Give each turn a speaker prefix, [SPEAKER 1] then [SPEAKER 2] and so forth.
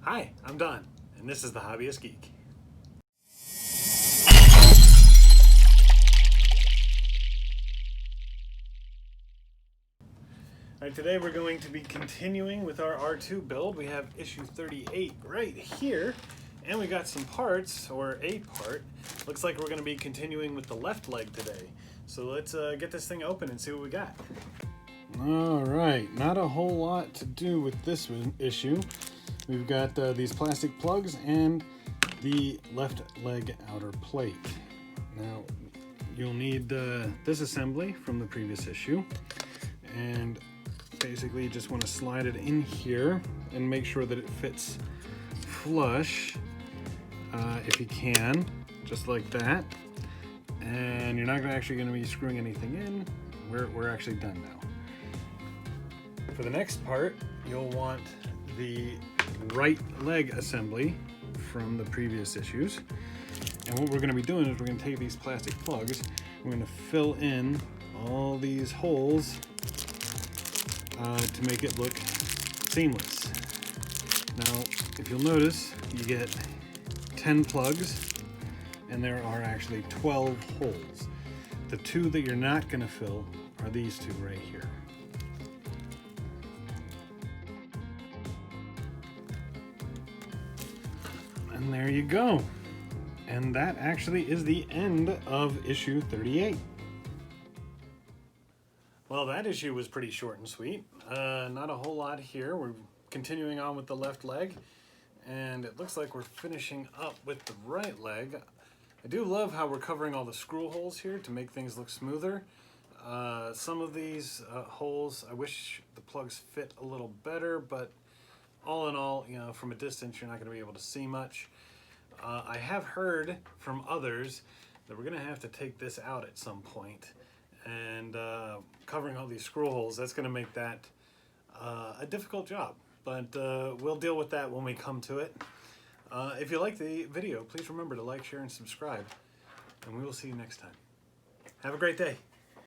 [SPEAKER 1] Hi, I'm Don, and this is The Hobbyist Geek. Alright, today we're going to be continuing with our R2 build. We have issue 38 right here, and we got some parts, or a part. Looks like we're going to be continuing with the left leg today. So let's get this thing open and see what we got. Alright, not a whole lot to do with this issue. We've got these plastic plugs and the left leg outer plate. Now, you'll need this assembly from the previous issue, and basically you just want to slide it in here and make sure that it fits flush if you can, just like that. And you're not actually going to be screwing anything in. We're actually done now. For the next part, you'll want the right leg assembly from the previous issues. And what we're going to be doing is we're going to take these plastic plugs, we're going to fill in all these holes to make it look seamless. Now, if you'll notice, you get 10 plugs and there are actually 12 holes. The two that you're not going to fill are these two right here. And there you go. And that actually is the end of issue 38. Well, that issue was pretty short and sweet. Not a whole lot here. We're continuing on with the left leg, and it looks like we're finishing up with the right leg. I do love how we're covering all the screw holes here to make things look smoother. Some of these holes, I wish the plugs fit a little better, but all in all, you know, from a distance, you're not going to be able to see much. I have heard from others that we're going to have to take this out at some point, and covering all these screw holes, that's going to make that a difficult job, but we'll deal with that when we come to it. If you like the video, please remember to like, share, and subscribe, and we will see you next time. Have a great day.